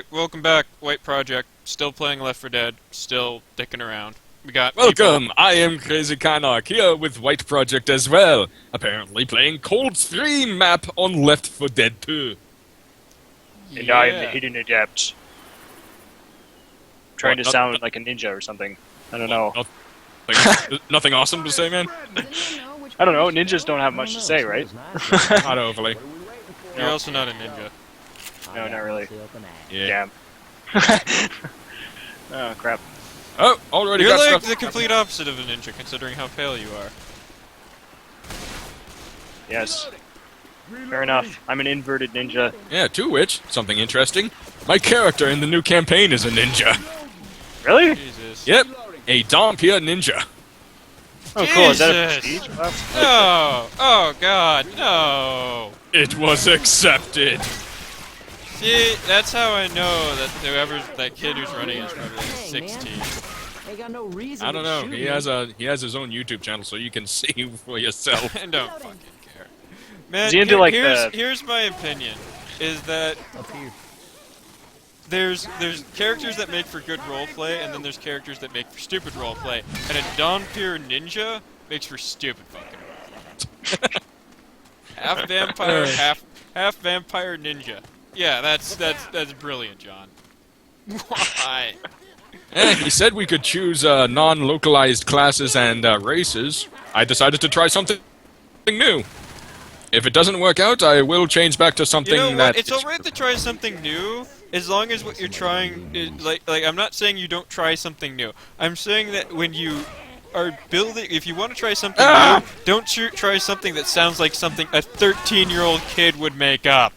Alright, welcome back, White Project. Still playing Left 4 Dead, still dicking around. We got Welcome, I am Crazy Kanark, here with White Project as well. Apparently playing Cold 3 map on Left 4 Dead 2. And I am the hidden adept. Trying to What, sound like a ninja or something. I don't know. Nothing awesome to say, man? I don't know, ninjas don't have much to say, right? Not overly. You're also not a ninja. No, not really. Yeah. Damn. Oh, crap. Oh, already You're got like stuff. the complete opposite of a ninja, considering how pale you are. Yes. Fair enough. I'm an inverted ninja. Yeah, to which, something interesting, my character in the new campaign is a ninja. Really? Jesus. Yep, a Dhampir ninja. Oh, cool. Is that a Jesus. prestige? No! Oh god, no! It was accepted. See, that's how I know that that kid who's running is probably like 16. They got no reason I don't to know, shoot he has his own YouTube channel, so you can see for yourself. I don't fucking care. Man, Is he into, like, here's my opinion, is that Up here. there's characters that make for good roleplay, and then there's characters that make for stupid roleplay. And a Dhampir ninja makes for stupid fucking roleplay. Half vampire, half vampire ninja. Yeah, that's brilliant, John. Why? He said we could choose non-localized classes and races. I decided to try something new. If it doesn't work out, I will change back to something You know that... what? It's alright to try something new, as long as what you're trying is, like, I'm not saying you don't try something new. I'm saying that when you are building, if you want to try something new, don't try something that sounds like something a 13-year-old kid would make up.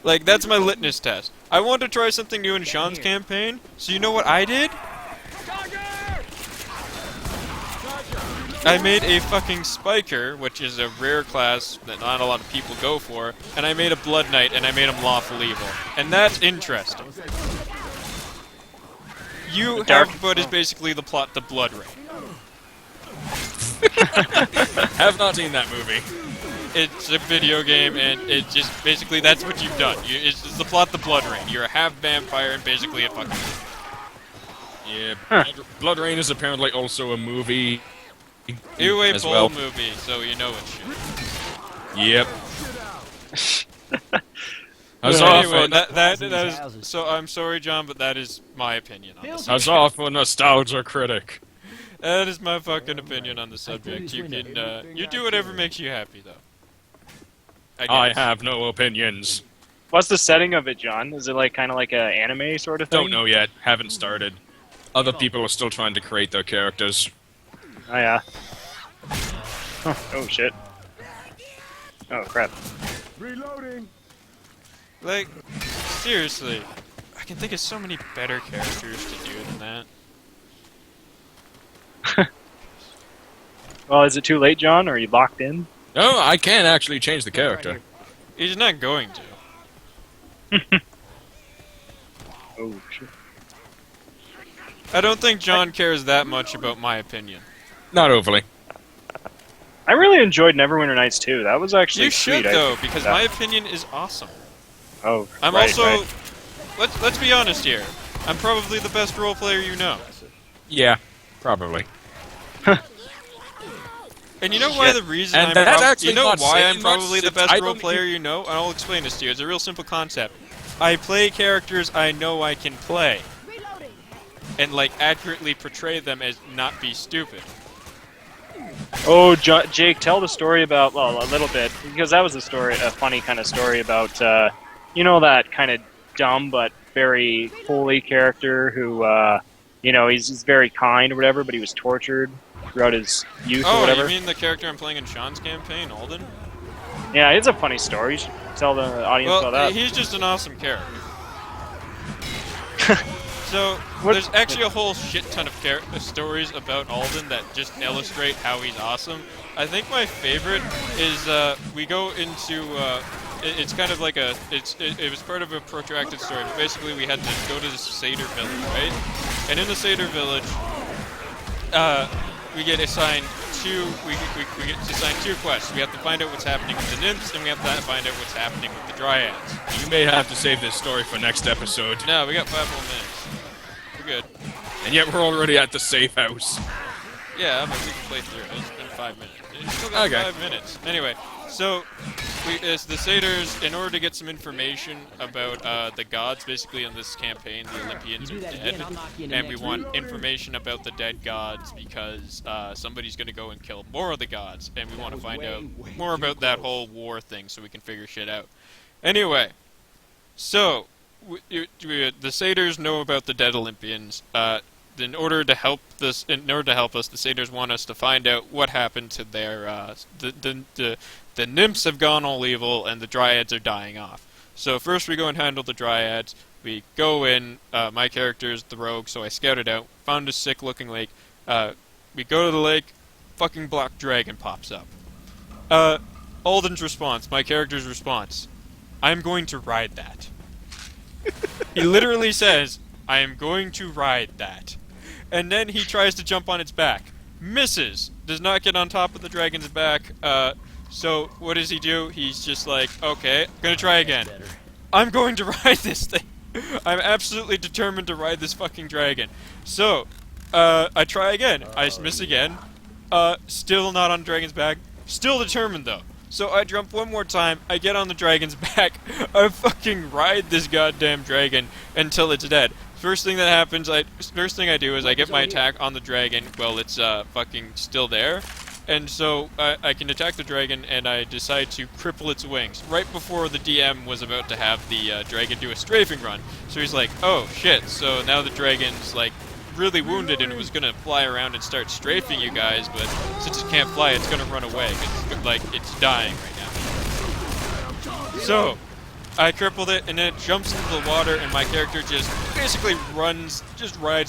Like, that's my litmus test. I wanted to try something new in Sean's campaign, so you know what I did? I made a fucking Spiker, which is a rare class that not a lot of people go for, and I made a Blood Knight, and I made him lawful evil. And that's interesting. You have what is basically the plot to Blood Rain. Have not seen that movie. It's a video game, and it just basically that's what you've done. It's the plot to Blood Rain. You're a half vampire and basically a fucking. Yeah, Blood Rain is apparently also a movie. New as Bowl well. movie, so you know it's shit. Yep. Anyway, that is. So I'm sorry, John, but that is my opinion on this. Huzzah for Nostalgia Critic. That is my fucking opinion on the subject. You can you do whatever makes you happy, though. I guess. have no opinions. What's the setting of it, John? Is it like kind of like an anime sort of thing? Don't know yet. Haven't started. Other people are still trying to create their characters. Oh, yeah. Huh. Oh, shit. Oh, crap. Like, seriously, I can think of so many better characters to do than that. Well, is it too late, John? Or are you locked in? No, I can actually change the character. He's not going to. Oh, shit. I don't think John cares that much about my opinion. Not overly. I really enjoyed Neverwinter Nights too. That was actually You sweet. should, though, because my opinion is awesome. Oh, I'm right, also... right. Let's be honest here. I'm probably the best role player you know. Yeah, probably. And you know why the reason And I'm that's actually you know not why saying I'm much, probably the since best I role don't player you know? And I'll explain this to you. It's a real simple concept. I play characters I know I can play. And, like, accurately portray them as not be stupid. Oh, Jake, tell the story about, well, a little bit, because that was a story, a funny kind of story about, you know, that kind of dumb but very holy character who, you know, he's very kind or whatever, but he was tortured throughout his youth or Oh, whatever. you mean the character I'm playing in Sean's campaign, Alden? Yeah, it's a funny story. You should tell the audience Well, about that. he's just an awesome character. So, there's actually a whole shit ton of stories about Alden that just illustrate how he's awesome. I think my favorite is, we go into, it's kind of like a, it was part of a protracted story, but basically we had to go to the Seder village, right? And in the Seder village, we get assigned we get assigned 2 quests. We have to find out what's happening with the nymphs, and we have to find out what's happening with the dryads. You may have to save this story for next episode. No, we got 5 more minutes. We're good. And yet we're already at the safe house. Yeah, but we can play through it. It's been 5 minutes. It's still got Okay. 5 minutes. Anyway, so as the satyrs, in order to get some information about the gods, basically in this campaign, the Olympians You are do that dead, again, I'll knock you in the and we next want room. information about the dead gods because somebody's going to go and kill more of the gods, and we want to was find way, out way more too about that close. whole war thing so we can figure shit out. Anyway, so the satyrs know about the dead Olympians. In order to help us, the satyrs want us to find out what happened to their the nymphs have gone all evil and the dryads are dying off. So first we go and handle the dryads. We go in. My character is the rogue, so I scouted out, found a sick-looking lake. We go to the lake. Fucking black dragon pops up. Alden's response, my character's response: I'm going to ride that. He literally says, I am going to ride that. And then he tries to jump on its back. Misses. Does not get on top of the dragon's back. So what does he do? He's just like, okay, gonna try again. I'm going to ride this thing. I'm absolutely determined to ride this fucking dragon. So, I try again. I miss again. Still not on the dragon's back. Still determined though. So I jump one more time, I get on the dragon's back, I fucking ride this goddamn dragon until it's dead. First thing I do is I get my attack on the dragon while it's fucking still there. And so I can attack the dragon and I decide to cripple its wings. Right before the DM was about to have the dragon do a strafing run. So he's like, oh shit, so now the dragon's like really wounded and it was gonna fly around and start strafing you guys, but since it can't fly, it's gonna run away, 'cause like it's dying right now. So I crippled it, and then it jumps into the water, and my character just basically rides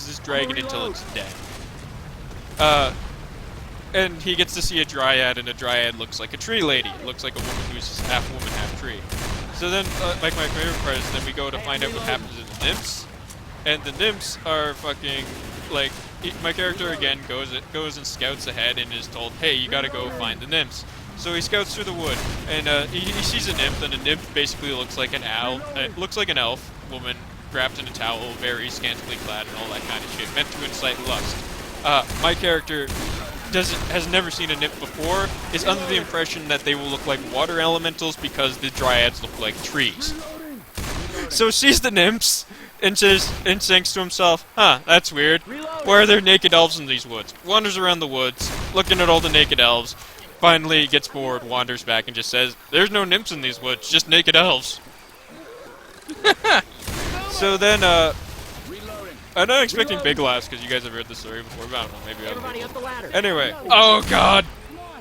this dragon until it's dead. And he gets to see a dryad, and a dryad looks like a tree lady. It looks like a woman who's half woman, half tree. So then, like my favorite part is then we go to find out what happens to the nymphs. And the nymphs are fucking, like, my character again goes and scouts ahead and is told, hey, you gotta go find the nymphs. So he scouts through the wood, and he sees a nymph, and the nymph basically looks like an owl. It looks like an elf woman wrapped in a towel, very scantily clad, and all that kind of shit, meant to incite lust. My character has never seen a nymph before, is under the impression that they will look like water elementals because the dryads look like trees. So sees the nymphs and thinks to himself, huh, that's weird. Why are there naked elves in these woods? Wanders around the woods, looking at all the naked elves. Finally gets bored, wanders back, and just says, there's no nymphs in these woods, just naked elves. So then, I'm not expecting big laughs, because you guys have heard this story before, but I don't know, maybe other Everybody people. up the ladder. Anyway, oh god!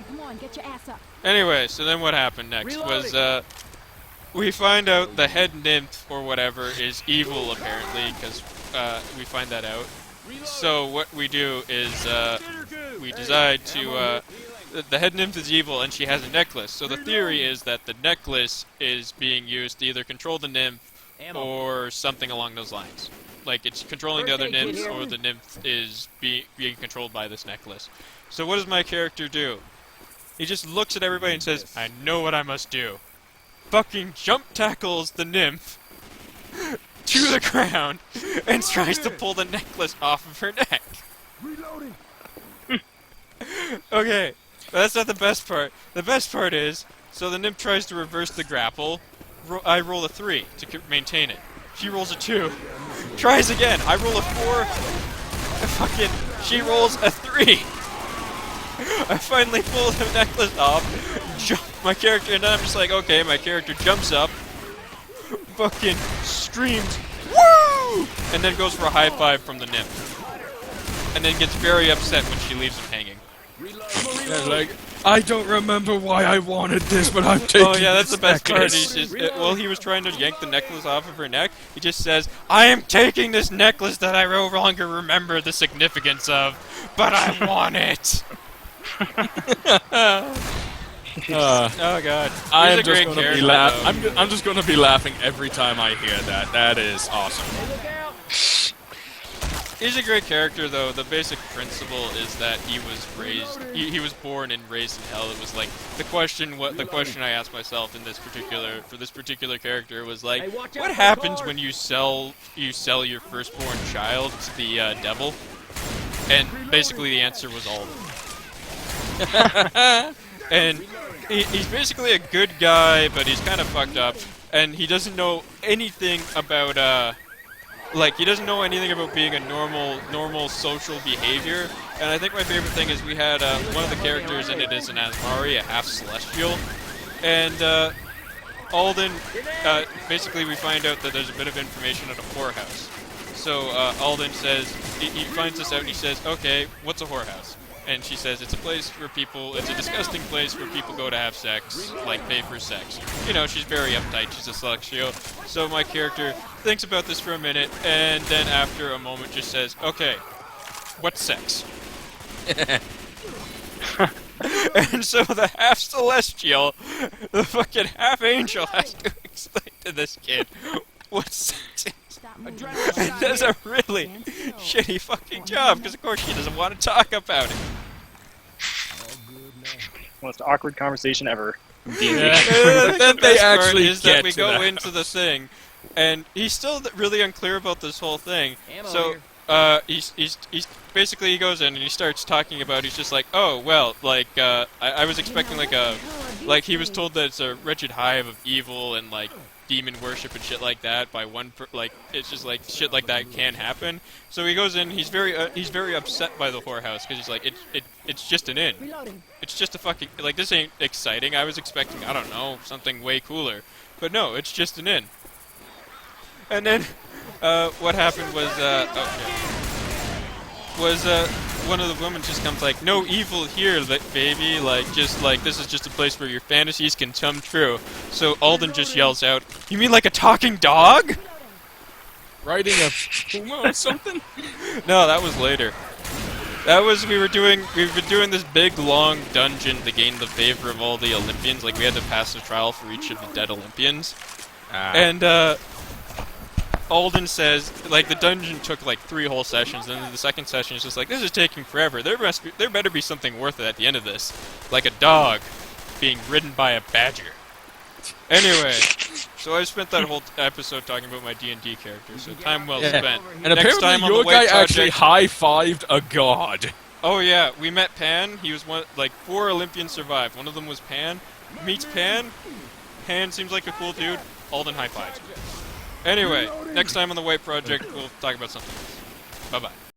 Come on, get your ass up. Anyway, so then what happened next was, we find out the head nymph, or whatever, is evil, apparently, because, we find that out. So what we do is, we decide to, the head nymph is evil, and she has a necklace. So the theory is that the necklace is being used to either control the nymph or something along those lines. Like it's controlling the other nymphs, or the nymph is being controlled by this necklace. So what does my character do? He just looks at everybody and says, I know what I must do. Fucking jump tackles the nymph to the ground and tries to pull the necklace off of her neck. Okay. But that's not the best part. The best part is, so the nymph tries to reverse the grapple. I roll a 3 to maintain it. She rolls a 2. Tries again. I roll a 4. She rolls a 3. I finally pull the necklace off. Jump my character, and then I'm just like, okay, my character jumps up. Fucking screams, woo! And then goes for a high five from the nymph. And then gets very upset when she leaves him hanging. Yeah, like, I don't remember why I wanted this, but I'm taking Oh yeah, that's the best part. necklace. He's just, while he was trying to yank the necklace off of her neck, he just says, I am taking this necklace that I no longer remember the significance of, but I want it! Oh god. I He's am a just great going to be character, laughing. though. I'm just going to be laughing every time I hear that. That is awesome. He's a great character, though. The basic principle is that he was raised, he was born and raised in hell. It was like the question I asked myself in this particular character was like, Hey, watch out what for happens cars. when you sell your firstborn child to the devil? And basically the answer was all of them. And he's basically a good guy, but he's kind of fucked up, and he doesn't know anything about he doesn't know anything about being a normal social behavior. And I think my favorite thing is we had one of the characters in it is an Asmari, a half celestial, and Alden. Basically, we find out that there's a bit of information at a whorehouse. So Alden says he finds this out and he says, "Okay, what's a whorehouse?" And she says it's a place where it's a disgusting place where people go to have sex, like pay for sex. You know, she's very uptight, she's a celestial. So my character thinks about this for a minute, and then after a moment just says, okay, what's sex? And so the half celestial, the fucking half angel has to explain to this kid what's sex is. Stop moving. And does a really shitty fucking job, because of course she doesn't want to talk about it. Most awkward conversation ever. Yeah. But then they actually is get that we to go that. into the thing, and he's still really unclear about this whole thing. Ammo So here. he's basically he goes in and he starts talking about. He's just like, oh well, like I was expecting like he was told that it's a wretched hive of evil and like demon worship and shit like that by it's just like shit like that can happen. So he goes in. He's very upset by the whorehouse because he's like it's just an inn. Reloading. It's just a fucking, like, this ain't exciting. I was expecting, I don't know, something way cooler. But no, it's just an inn. And then, what happened was, one of the women just comes like, no evil here, baby, like, just, like, this is just a place where your fantasies can come true. So Alden just yells out, you mean like a talking dog? Riding a puma or something? No, that was later. That was, we've been doing this big, long dungeon to gain the favor of all the Olympians. Like, we had to pass a trial for each of the dead Olympians. And, Alden says, like, the dungeon took, like, 3 whole sessions, and then the second session is just like, this is taking forever. There better be something worth it at the end of this. Like a dog being ridden by a badger. Anyway, so I spent that whole episode talking about my D&D character, so time well Yeah. spent. And Next time apparently on the your White guy actually Project- high-fived a god. Oh yeah, we met Pan. He was one, like 4 Olympians survived. One of them was Pan. Meets Pan. Pan seems like a cool dude. Alden high fives. Anyway, next time on the White Project, we'll talk about something else. Bye bye.